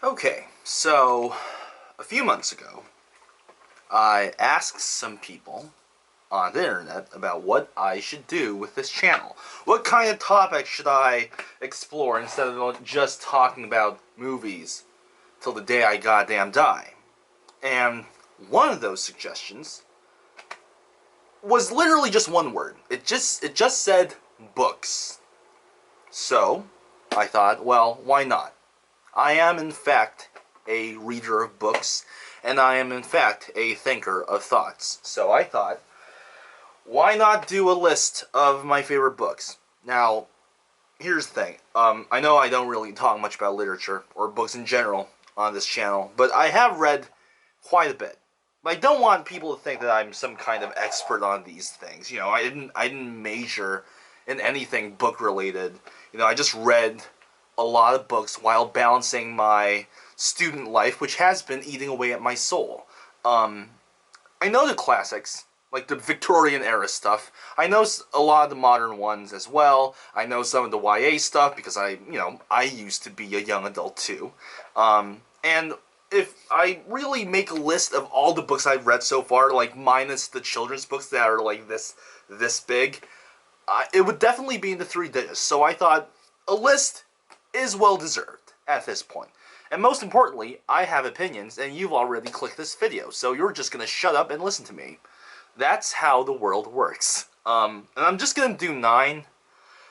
Okay, so a few months ago, I asked some people on the internet about what I should do with this channel. What kind of topics should I explore instead of just talking about movies till the day I goddamn die? And one of those suggestions was literally just one word. It just said books. So, I thought, well, why not? I am, in fact, a reader of books, and I am, in fact, a thinker of thoughts. So I thought, why not do a list of my favorite books? Now, here's the thing. I know I don't really talk much about literature, or books in general, on this channel, but I have read quite a bit. But I don't want people to think that I'm some kind of expert on these things. You know, I didn't major in anything book related. You know, I just read a lot of books while balancing my student life, which has been eating away at my soul. I know the classics, like the Victorian era stuff. I know a lot of the modern ones as well. I know some of the YA stuff because I used to be a young adult too. And if I really make a list of all the books I've read so far, like minus the children's books that are like this big, it would definitely be in the three digits. So I thought a list is well deserved at this point. And most importantly, I have opinions, and you've already clicked this video, so you're just gonna shut up and listen to me. That's how the world works. And I'm just gonna do 9,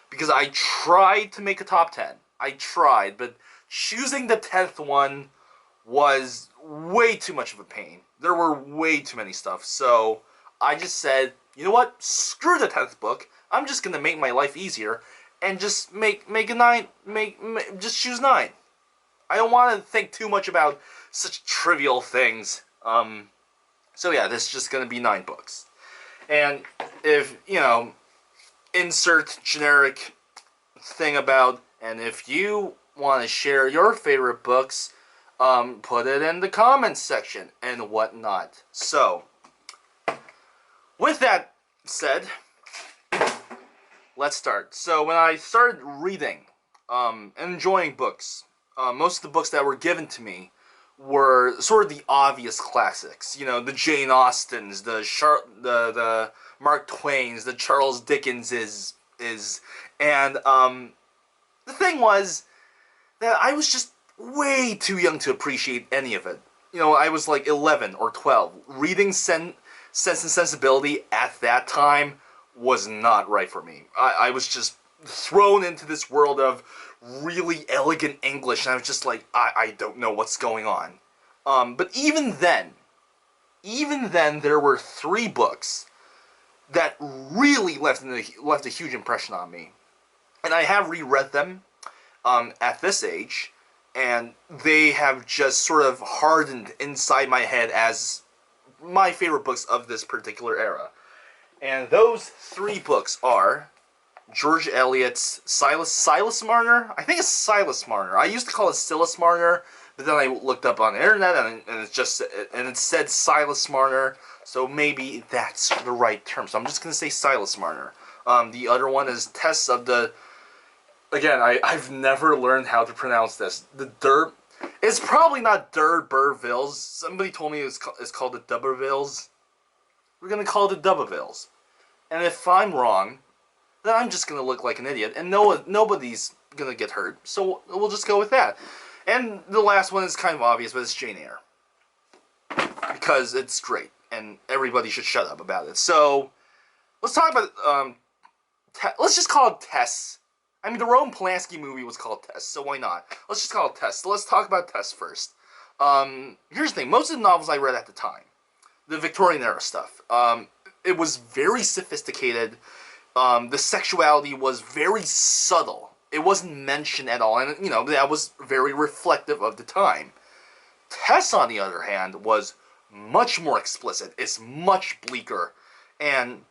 because I tried to make a top 10. I tried, but choosing the 10th one was way too much of a pain. There were way too many stuff, so I just said, you know what? Screw the 10th book. I'm just gonna make my life easier and just make a 9. Just choose 9. I don't want to think too much about such trivial things. So yeah, this is just gonna be 9 books. And if insert generic thing about, and if you want to share your favorite books, put it in the comments section and whatnot. So, with that said, let's start. So when I started reading and enjoying books, most of the books that were given to me were sort of the obvious classics. You know, the Jane Austens, the Mark Twains, the Charles Dickenses, and the thing was that I was just way too young to appreciate any of it. You know, I was like 11 or 12. Reading Sense and Sensibility at that time was not right for me. I was just thrown into this world of really elegant English, and I was just like, I don't know what's going on. But even then, there were 3 books that really left a huge impression on me. And I have reread them at this age, and they have just sort of hardened inside my head as my favorite books of this particular era. And those 3 books are George Eliot's Silas Marner. I think it's Silas Marner. I used to call it Silas Marner, but then I looked up on the internet and it said Silas Marner, so maybe that's the right term. So I'm just gonna say Silas Marner. The other one is Tess of the. Again, I've never learned how to pronounce this. It's probably not D'Urbervilles. Somebody told me it's called the D'Urbervilles. We're gonna call it the D'Urbervilles. And if I'm wrong, then I'm just gonna look like an idiot, and nobody's gonna get hurt. So we'll just go with that. And the last one is kind of obvious, but it's Jane Eyre, because it's great, and everybody should shut up about it. So let's talk about let's just call it Tess. I mean, the Roman Polanski movie was called Tess, so why not? Let's just call it Tess. So let's talk about Tess first. Here's the thing: most of the novels I read at the time, the Victorian era stuff, it was very sophisticated. The sexuality was very subtle. It wasn't mentioned at all, and that was very reflective of the time. Tess, on the other hand, was much more explicit. It's much bleaker, and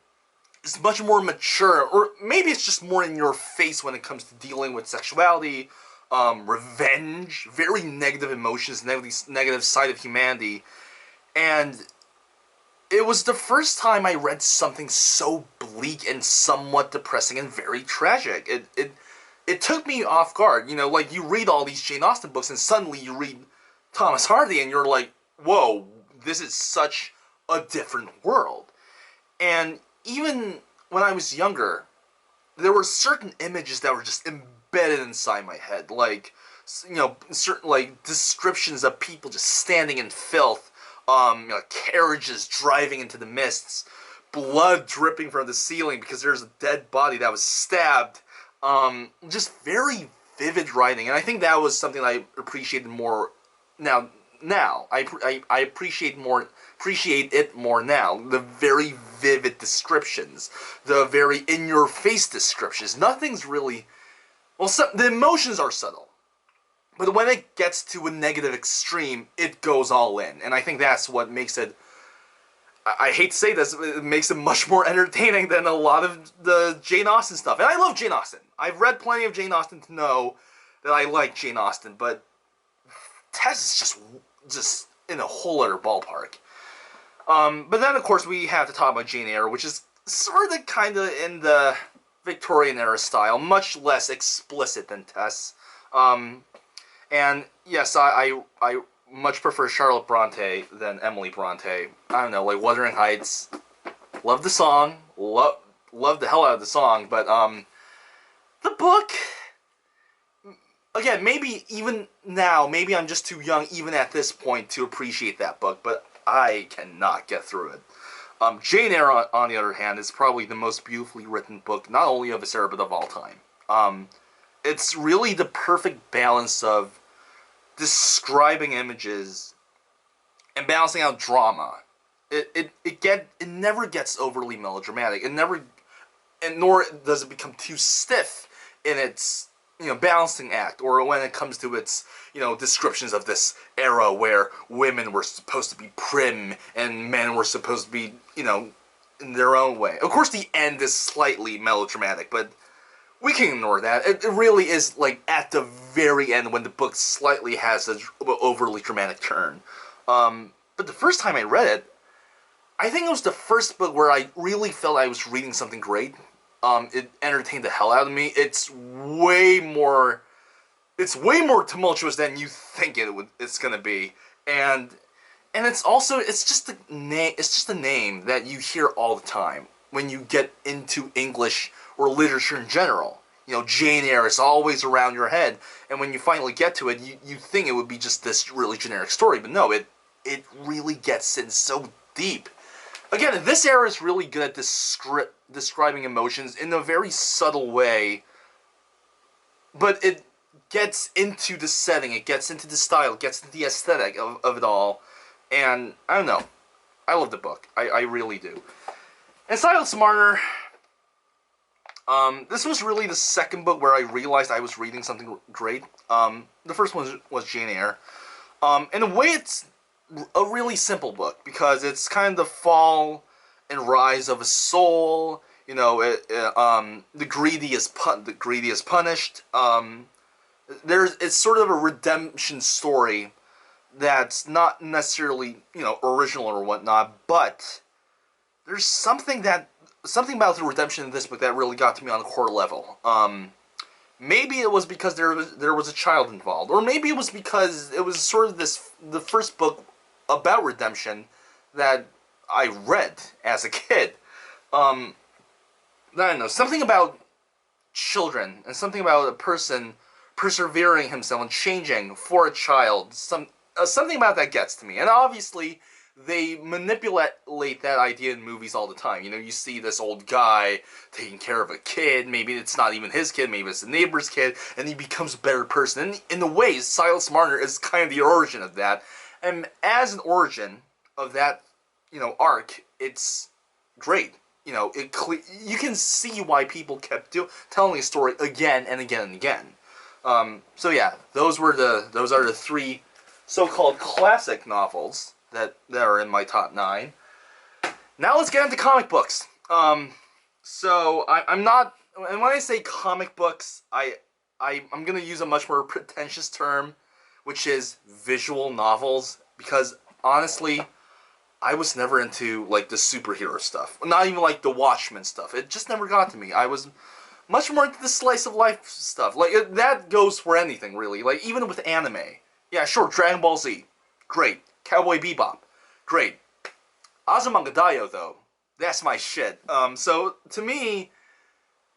it's much more mature, or maybe it's just more in your face when it comes to dealing with sexuality, revenge, very negative emotions, negative side of humanity, and it was the first time I read something so bleak and somewhat depressing and very tragic. It it took me off guard. You know, like you read all these Jane Austen books and suddenly you read Thomas Hardy and you're like, whoa, this is such a different world. And even when I was younger, there were certain images that were just embedded inside my head, like, you know, certain like descriptions of people just standing in filth, you know, carriages driving into the mists, blood dripping from the ceiling because there's a dead body that was stabbed. Just very vivid writing, and I think that was something I appreciated more now. I appreciate it more now. The very vivid descriptions, the very in-your-face descriptions. Nothing's really, well, the emotions are subtle, but when it gets to a negative extreme, it goes all in, and I think that's what makes it. I hate to say this, it makes it much more entertaining than a lot of the Jane Austen stuff. And I love Jane Austen. I've read plenty of Jane Austen to know that I like Jane Austen, but Tess is just in a whole other ballpark. But then, of course, we have to talk about Jane Eyre, which is sort of kind of in the Victorian era style, much less explicit than Tess. And yes, I much prefer Charlotte Bronte than Emily Bronte. I don't know, like Wuthering Heights. Love the song. Love the hell out of the song, but the book, again, maybe even now, maybe I'm just too young even at this point to appreciate that book, but I cannot get through it. Jane Eyre, on the other hand, is probably the most beautifully written book, not only of its era, but of all time. It's really the perfect balance of describing images and balancing out drama. It never gets overly melodramatic. Nor does it become too stiff in its, you know, balancing act, or when it comes to its, you know, descriptions of this era where women were supposed to be prim and men were supposed to be, you know, in their own way. Of course, the end is slightly melodramatic, but we can ignore that. It really is, like, at the very end when the book slightly has an overly dramatic turn. But the first time I read it, I think it was the first book where I really felt I was reading something great. It entertained the hell out of me. It's way more tumultuous than you think it's gonna be. And it's also, it's just a name that you hear all the time when you get into English or literature in general. You know, Jane Eyre is always around your head, and when you finally get to it, you think it would be just this really generic story, but no, it really gets in so deep. Again, this era is really good at describing emotions in a very subtle way, but it gets into the setting, it gets into the style, it gets into the aesthetic of it all, and I don't know. I love the book. I really do. And Silence Martyr, this was really the second book where I realized I was reading something great. The first one was Jane Eyre. In a way, it's a really simple book, because it's kind of the fall and rise of a soul. You know, the greedy is punished. It's sort of a redemption story that's not necessarily, you know, original or whatnot, but there's something about the redemption in this book that really got to me on a core level. Maybe it was because there was a child involved, or maybe it was because it was sort of the first book about redemption that I read as a kid. I don't know, something about children and something about a person persevering himself and changing for a child. Something about that gets to me, and obviously they manipulate that idea in movies all the time. You know, you see this old guy taking care of a kid, maybe it's not even his kid, maybe it's the neighbor's kid, and he becomes a better person. And in a way, Silas Marner is kind of the origin of that. And as an origin of that, you know, arc, it's great. You know, you can see why people kept telling the story again and again and again. So yeah, those are the three so-called classic novels that are in my top 9. Now let's get into comic books. So I'm not, and when I say comic books, I'm gonna use a much more pretentious term, which is visual novels, because honestly, I was never into like the superhero stuff. Not even like the Watchmen stuff. It just never got to me. I was much more into the slice of life stuff. Like that goes for anything really. Like even with anime. Yeah, sure, Dragon Ball Z, great. Cowboy Bebop, great. Azumanga Daioh though, that's my shit. So to me,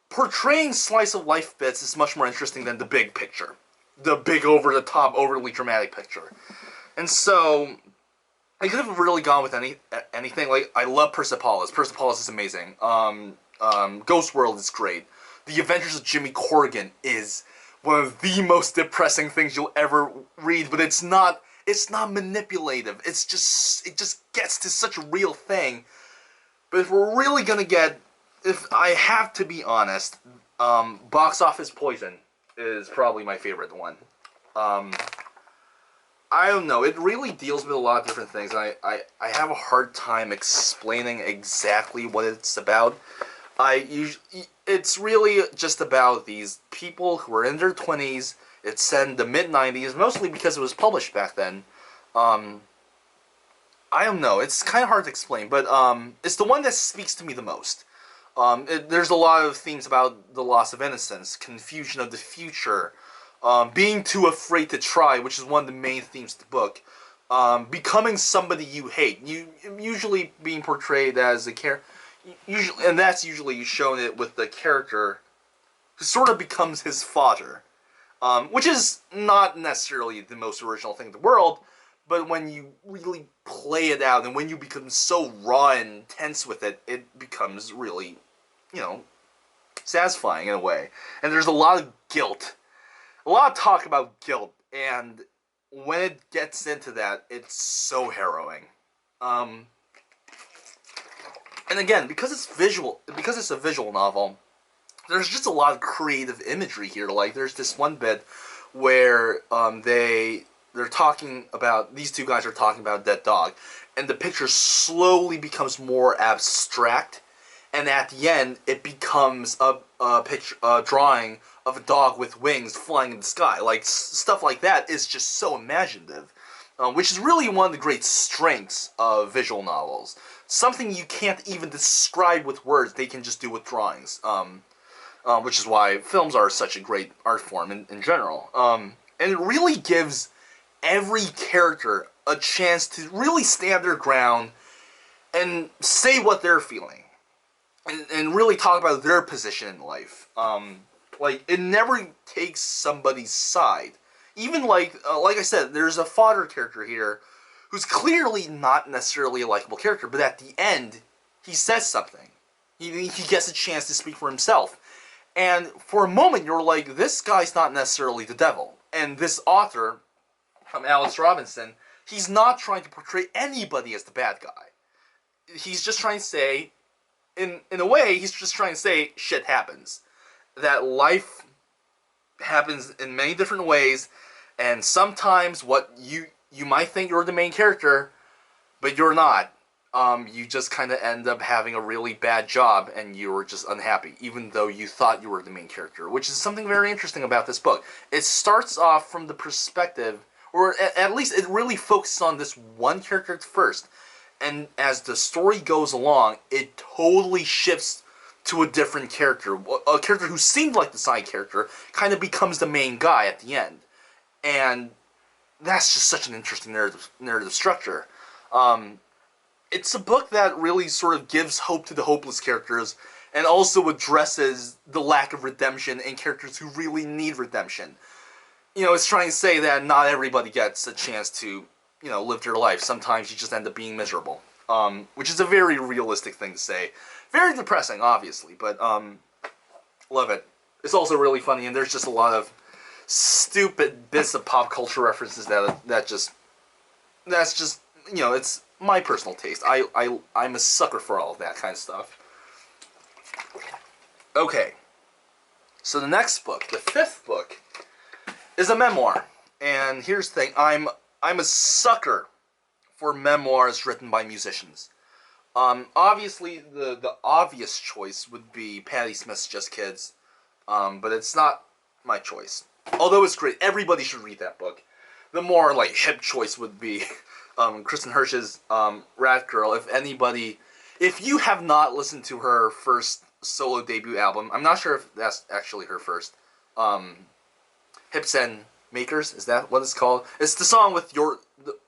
portraying slice of life bits is much more interesting than the big picture, the big over the top, overly dramatic picture. And so I could have really gone with anything. Like I love Persepolis. Persepolis is amazing. Ghost World is great. The Adventures of Jimmy Corrigan is one of the most depressing things you'll ever read, but it's not manipulative. It just gets to such a real thing. But if we're really gonna get, if I have to be honest, Box Office Poison is probably my favorite one. I don't know. It really deals with a lot of different things. I have a hard time explaining exactly what it's about. It's really just about these people who are in their 20s. It's set in the mid-90s, mostly because it was published back then. I don't know. It's kind of hard to explain, but it's the one that speaks to me the most. There's a lot of themes about the loss of innocence, confusion of the future, being too afraid to try, which is one of the main themes of the book. Becoming somebody you hate. You usually being portrayed as a character, usually, and that's usually shown it with the character who sort of becomes his fodder, which is not necessarily the most original thing in the world. But when you really play it out, and when you become so raw and tense with it, it becomes really, satisfying in a way. And there's a lot of guilt. A lot of talk about guilt, and when it gets into that, it's so harrowing. And again, because it's a visual novel, there's just a lot of creative imagery here. Like, there's this one bit where they're talking about, these two guys are talking about a dead dog, and the picture slowly becomes more abstract, and at the end, it becomes a drawing of a dog with wings flying in the sky. Like, stuff like that is just so imaginative, which is really one of the great strengths of visual novels. Something you can't even describe with words, they can just do with drawings, which is why films are such a great art form in general. And it really gives every character a chance to really stand their ground and say what they're feeling, and really talk about their position in life. Like, it never takes somebody's side. Even like I said, there's a fodder character here who's clearly not necessarily a likable character, but at the end, he says something. He gets a chance to speak for himself. And for a moment, you're like, this guy's not necessarily the devil. And this author, Alex Robinson, he's not trying to portray anybody as the bad guy. He's just trying to say, in a way, he's just trying to say, shit happens. That life happens in many different ways, and sometimes what you might think you're the main character, but you're not. You just kind of end up having a really bad job, and you were just unhappy, even though you thought you were the main character, which is something very interesting about this book. It starts off from the perspective, or at least it really focuses on this one character first, and as the story goes along, it totally shifts to a different character. A character who seemed like the side character kind of becomes the main guy at the end. And that's just such an interesting narrative structure. It's a book that really sort of gives hope to the hopeless characters, and also addresses the lack of redemption in characters who really need redemption. It's trying to say that not everybody gets a chance to, live their life. Sometimes you just end up being miserable. Which is a very realistic thing to say. Very depressing, obviously, but love it. It's also really funny, and there's just a lot of stupid bits of pop culture references that's just it's my personal taste. I'm a sucker for all of that kind of stuff. Okay, so the next book, the fifth book, is a memoir, and here's the thing: I'm a sucker for memoirs written by musicians. Obviously, the obvious choice would be Patti Smith's Just Kids, but it's not my choice. Although it's great, everybody should read that book. The more like hip choice would be Kristen Hirsch's Rat Girl. If you have not listened to her first solo debut album. I'm not sure if that's actually her first. Hips and Makers, is that what it's called? It's the song with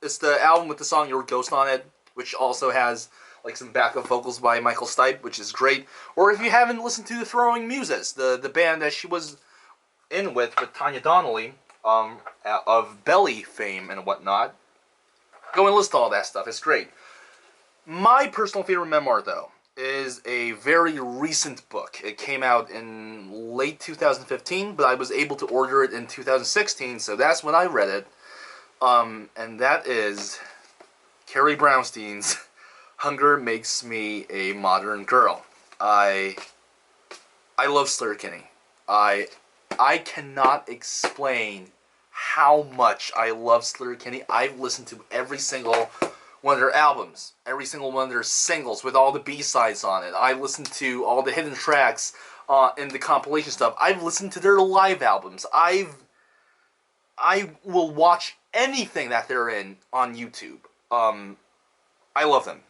it's the album with the song Your Ghost on it, which also has like some backup vocals by Michael Stipe, which is great. Or if you haven't listened to the Throwing Muses, the band that she was in with Tanya Donnelly, of Belly fame and whatnot, go and listen to all that stuff. It's great. My personal favorite memoir, though, is a very recent book. It came out in late 2015, but I was able to order it in 2016, so that's when I read it. And that is Carrie Brownstein's Hunger Makes Me a Modern Girl. I love Sleater-Kinney. I cannot explain how much I love Sleater-Kinney. I've listened to every single one of their albums, every single one of their singles with all the B-sides on it. I listened to all the hidden tracks in the compilation stuff. I've listened to their live albums. I will watch anything that they're in on YouTube. I love them.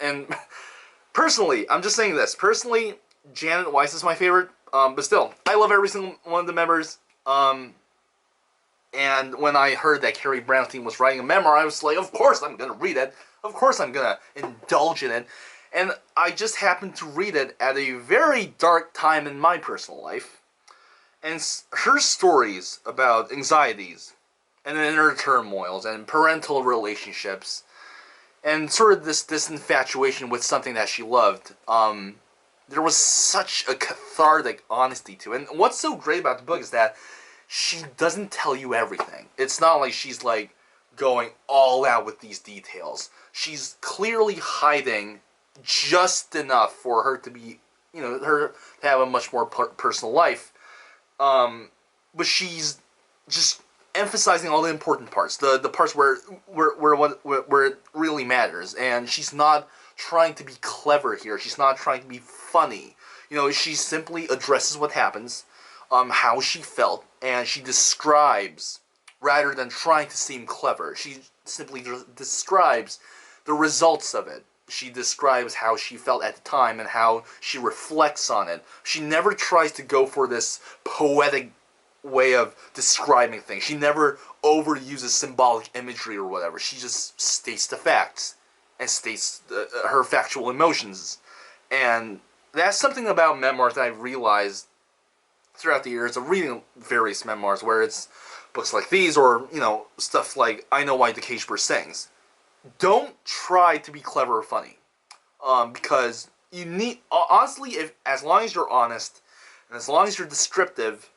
And personally, I'm just saying this. Personally, Janet Weiss is my favorite. But still, I love every single one of the members. And when I heard that Carrie Brownstein was writing a memoir, I was like, of course I'm going to read it. Of course I'm going to indulge in it. And I just happened to read it at a very dark time in my personal life. And her stories about anxieties and inner turmoils and parental relationships and sort of this infatuation with something that she loved, there was such a cathartic honesty to it. And what's so great about the book is that she doesn't tell you everything. It's not like she's like going all out with these details. She's clearly hiding just enough for her to be, her to have a much more personal life. But she's just emphasizing all the important parts, the parts where it really matters. And she's not trying to be clever here. She's not trying to be funny. She simply addresses what happens, how she felt, and she describes, rather than trying to seem clever, she simply describes the results of it. She describes how she felt at the time and how she reflects on it. She never tries to go for this poetic way of describing things. She never overuses symbolic imagery or whatever. She just states the facts and states her factual emotions. And that's something about memoirs that I've realized throughout the years of reading various memoirs, where it's books like these or, stuff like I Know Why the Cage Bird Sings. Don't try to be clever or funny. Because you need, honestly, as long as you're honest and as long as you're descriptive,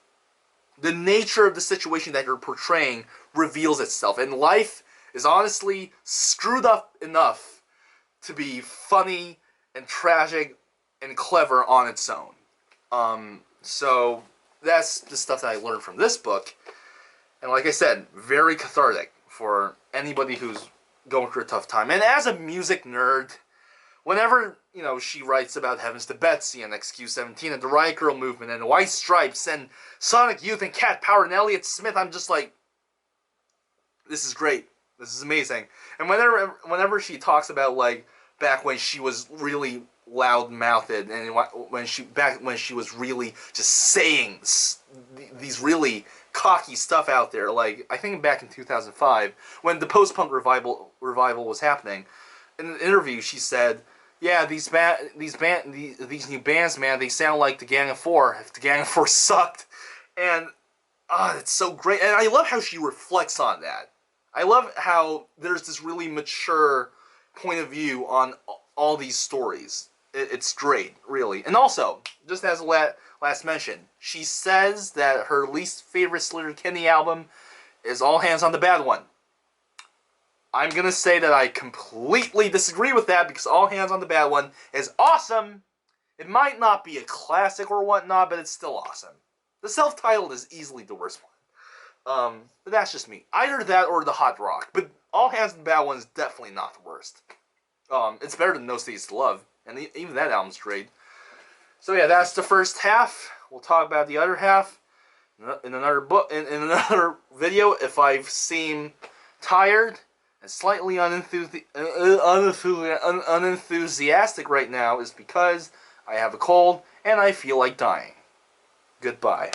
the nature of the situation that you're portraying reveals itself. And life is honestly screwed up enough to be funny and tragic and clever on its own. So that's the stuff that I learned from this book. And like I said, very cathartic for anybody who's going through a tough time. And as a music nerd, whenever, she writes about Heavens to Betsy and XQ17 and the Riot Girl movement and White Stripes and Sonic Youth and Cat Power and Elliott Smith, I'm just like, this is great. This is amazing. And whenever she talks about, like, back when she was really loud-mouthed and when she was really just saying these really cocky stuff out there, like, I think back in 2005, when the post-punk revival was happening, in an interview she said, yeah, these new bands, man, they sound like the Gang of Four, if the Gang of Four sucked. And, it's so great. And I love how she reflects on that. I love how there's this really mature point of view on all these stories. It's great, really. And also, just as a last mention, she says that her least favorite Sleater-Kinney album is All Hands on the Bad One. I'm going to say that I completely disagree with that, because All Hands on the Bad One is awesome. It might not be a classic or whatnot, but it's still awesome. The self-titled is easily the worst one. But that's just me. Either that or the Hot Rock. But All Hands on the Bad One is definitely not the worst. It's better than No Cities to Love. And even that album's great. So yeah, that's the first half. We'll talk about the other half in another book, in another video. If I seem tired and slightly unenthusiastic right now, is because I have a cold, and I feel like dying. Goodbye.